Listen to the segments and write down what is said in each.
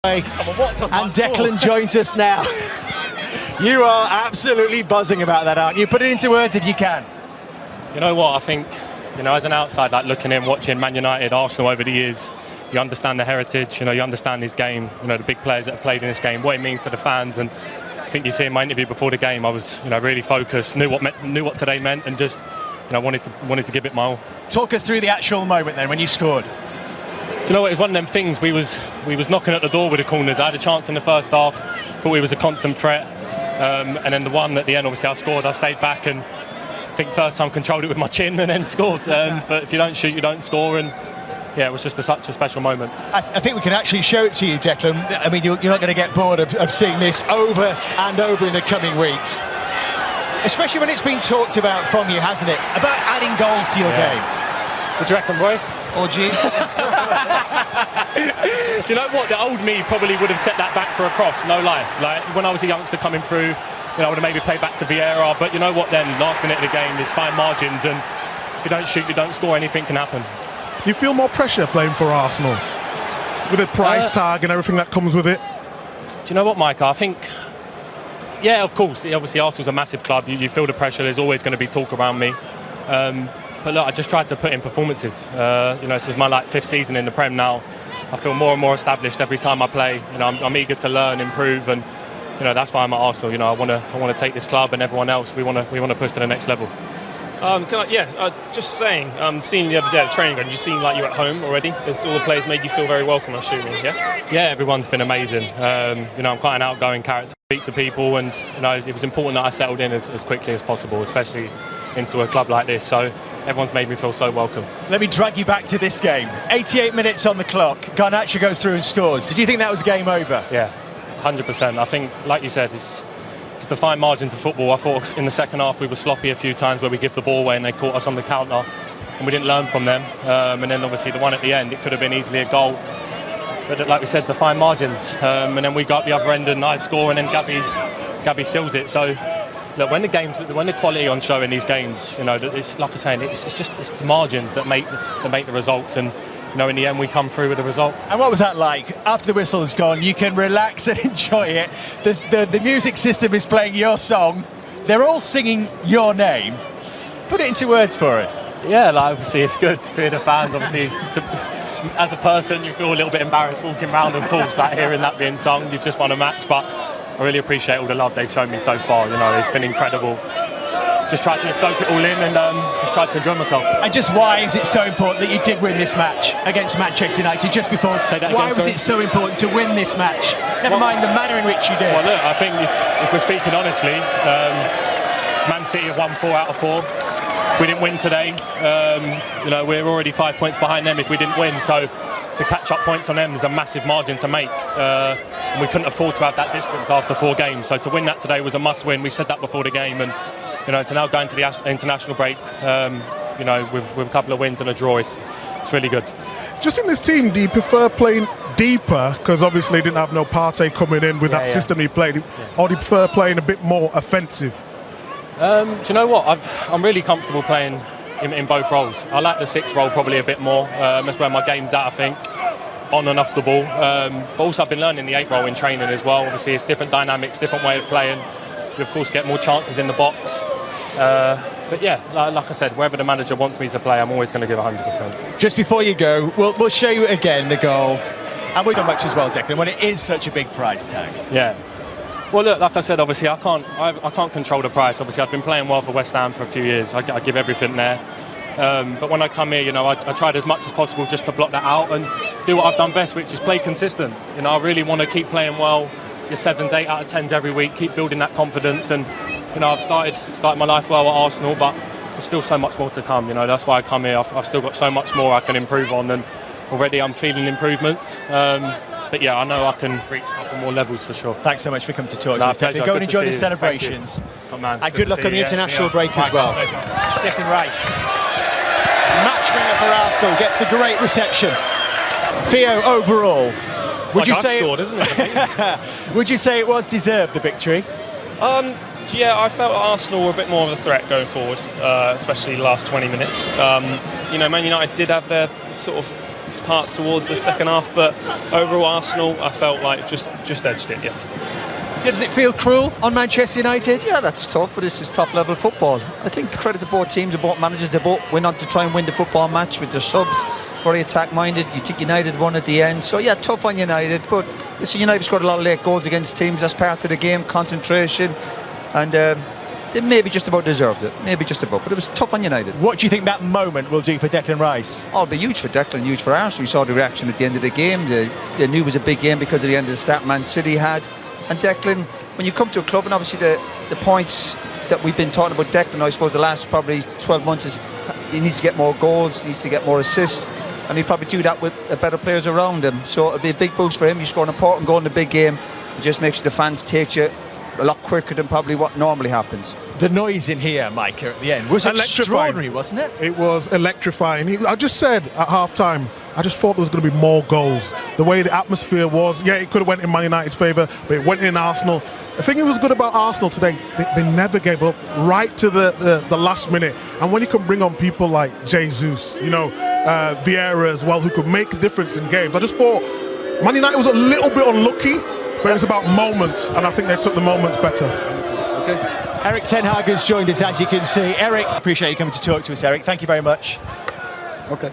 And Declan joins us now. You are absolutely buzzing about that, aren't you? Put it into words if you can. You know what, I think, as an outside, like looking in, watching Man United, Arsenal over the years, you understand the heritage, you understand this game, the big players that have played in this game, what it means to the fans. And I think you see in my interview before the game, I was, really focused, knew what today meant, and just, wanted to give it my all. Talk us through the actual moment then when you scored. Do you know what, it was one of them things, we was knocking at the door with the corners. I had a chance in the first half, thought we was a constant threat, and then the one at the end, obviously I scored, I stayed back, and I think first time controlled it with my chin and then scored. But if you don't shoot, you don't score, and yeah, it was just such a special moment. I think we can actually show it to you, Declan. I mean, you're not going to get bored of seeing this over and over in the coming weeks. Especially when it's been talked about from you, hasn't it? About adding goals to your game. What do you reckon, Roy? Or G? Do you know what? The old me probably would have set that back for a cross, no lie. Like when I was a youngster coming through, I would have maybe played back to Vieira. But you know what then? Last minute of the game, there's fine margins, and if you don't shoot, you don't score, anything can happen. You feel more pressure playing for Arsenal? With the price tag and everything that comes with it? Do you know what, Mike? I think, yeah, of course. Obviously, Arsenal's a massive club. You feel the pressure. There's always going to be talk around me. But look, I just tried to put in performances. This is my 5th season in the Prem now. I feel more and more established every time I play. I'm eager to learn, improve, and that's why I'm at Arsenal. I want to take this club and everyone else. We want to push to the next level. Just saying, seeing you the other day at the training ground, you seem like you're at home already. As all the players made you feel very welcome, I'm assuming, yeah? Yeah, everyone's been amazing. I'm quite an outgoing character, speak to people, and it was important that I settled in as quickly as possible, especially into a club like this. So everyone's made me feel so welcome. Let me drag you back to this game. 88 minutes on the clock. Garnacho goes through and scores. Did you think that was game over? Yeah, 100%. I think, like you said, it's the fine margin to football. I thought in the second half we were sloppy a few times where we give the ball away and they caught us on the counter, and we didn't learn from them. And then obviously the one at the end, it could have been easily a goal. But like we said, the fine margins. And then we got the other end and I score, and then Gabby seals it. So look, when the quality on show in these games, it's like I'm saying, it's the margins that make the results, and in the end we come through with the result. And what was that like? After the whistle has gone, you can relax and enjoy it. The music system is playing your song. They're all singing your name. Put it into words for us. Yeah, obviously it's good to hear the fans. Obviously, as a person, you feel a little bit embarrassed walking around, of course, hearing that being sung. You've just won a match, but I really appreciate all the love they've shown me so far. It's been incredible. Just tried to soak it all in and just tried to enjoy myself. And just why is it so important that you did win this match against Manchester United just before? Why was it so important to win this match? Never mind the manner in which you did. Well, look, I think if we're speaking honestly, Man City have won 4 out of 4. We didn't win today. We're already 5 points behind them if we didn't win. So to catch up points on them, there's a massive margin to make. And we couldn't afford to have that distance after 4 games. So to win that today was a must-win. We said that before the game, and to now go into the international break, with a couple of wins and a draw, it's really good. Just in this team, do you prefer playing deeper, because obviously didn't have no Partey coming in with that system he played, or do you prefer playing a bit more offensive? Do you know what? I'm really comfortable playing in both roles. I like the 6 role probably a bit more. That's where my game's at, I think, on and off the ball. But also I've been learning the 8 role in training as well. Obviously it's different dynamics, different way of playing. You of course get more chances in the box. But yeah, like I said, wherever the manager wants me to play, I'm always going to give 100%. Just before you go, we'll show you again the goal. And we've done much as well, Declan, when it is such a big price tag. Yeah. Well, look, like I said, obviously I can't control the price. Obviously I've been playing well for West Ham for a few years. I give everything there. But when I come here, I tried as much as possible just to block that out and do what I've done best, which is play consistent. I really want to keep playing well, your 7s, 8 out of 10s every week, keep building that confidence. And I've started my life well at Arsenal, but there's still so much more to come. That's why I come here. I've still got so much more I can improve on, and already I'm feeling improvements. But yeah, I know I can reach a couple more levels for sure. Thanks so much for coming to talk to us, Declan. Go and enjoy the celebrations. And good luck on the international break as well. Declan Rice, match winner for Arsenal, gets a great reception. Theo, overall, would you say scored, isn't it? Would you say it was deserved, the victory? Yeah, I felt Arsenal were a bit more of a threat going forward, especially the last 20 minutes. Man United did have their sort of parts towards the second half, but overall Arsenal, I felt like just edged it. Yes. Does it feel cruel on Manchester United? Yeah, that's tough, but this is top-level football. I think credit to both teams and both managers. They both went on to try and win the football match with their subs, very attack-minded. You think United won at the end. So, yeah, tough on United. But, listen, United scored a lot of late goals against teams. That's part of the game, concentration. And they maybe just about deserved it. Maybe just about. But it was tough on United. What do you think that moment will do for Declan Rice? Oh, it'll be huge for Declan, huge for Arsenal. We saw the reaction at the end of the game. They knew it was a big game because of the end of the start Man City had. And Declan, when you come to a club, and obviously the points that we've been talking about Declan, I suppose the last probably 12 months is he needs to get more goals, needs to get more assists, and he'll probably do that with better players around him. So it'll be a big boost for him. You score an important goal in the big game. It just makes sure the fans take you a lot quicker than probably what normally happens. The noise in here, Mike, at the end was extraordinary, wasn't it? It was electrifying. I just said at half-time, I just thought there was going to be more goals. The way the atmosphere was, yeah, it could have went in Man United's favour, but it went in Arsenal. The thing that was good about Arsenal today, they never gave up right to the last minute. And when you can bring on people like Jesus, Vieira as well, who could make a difference in games, I just thought Man United was a little bit unlucky, but it's about moments, and I think they took the moments better. Okay. Eric Ten Hag has joined us, as you can see. Eric, appreciate you coming to talk to us, Eric. Thank you very much. Okay.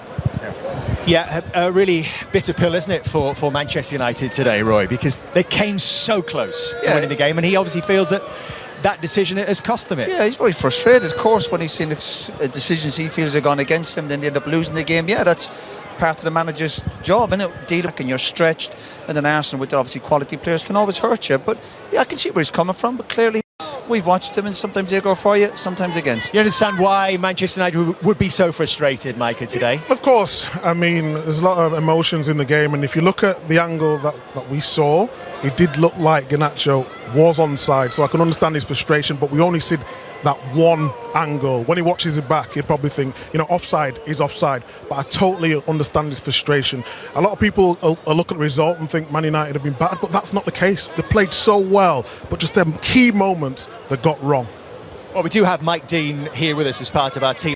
Yeah, a really bitter pill, isn't it, for Manchester United today, Roy? Because they came so close to winning the game, and he obviously feels that decision has cost them it. Yeah, he's very frustrated, of course, when he's seen the decisions he feels have gone against him, then they end up losing the game. Yeah, that's part of the manager's job, isn't it? Dealing and you're stretched, and then Arsenal with their obviously quality players can always hurt you. But yeah, I can see where he's coming from, but clearly we've watched them, and sometimes they go for you, sometimes against. You understand why Manchester United would be so frustrated, Micah, today? Of course. I mean, there's a lot of emotions in the game, and if you look at the angle that we saw, it did look like Garnacho was onside, so I can understand his frustration, but we only see that one angle. When he watches it back, he'd probably think, offside is offside. But I totally understand his frustration. A lot of people are looking at the result and think Man United have been battered, but that's not the case. They played so well, but just them key moments that got wrong. Well, we do have Mike Dean here with us as part of our team.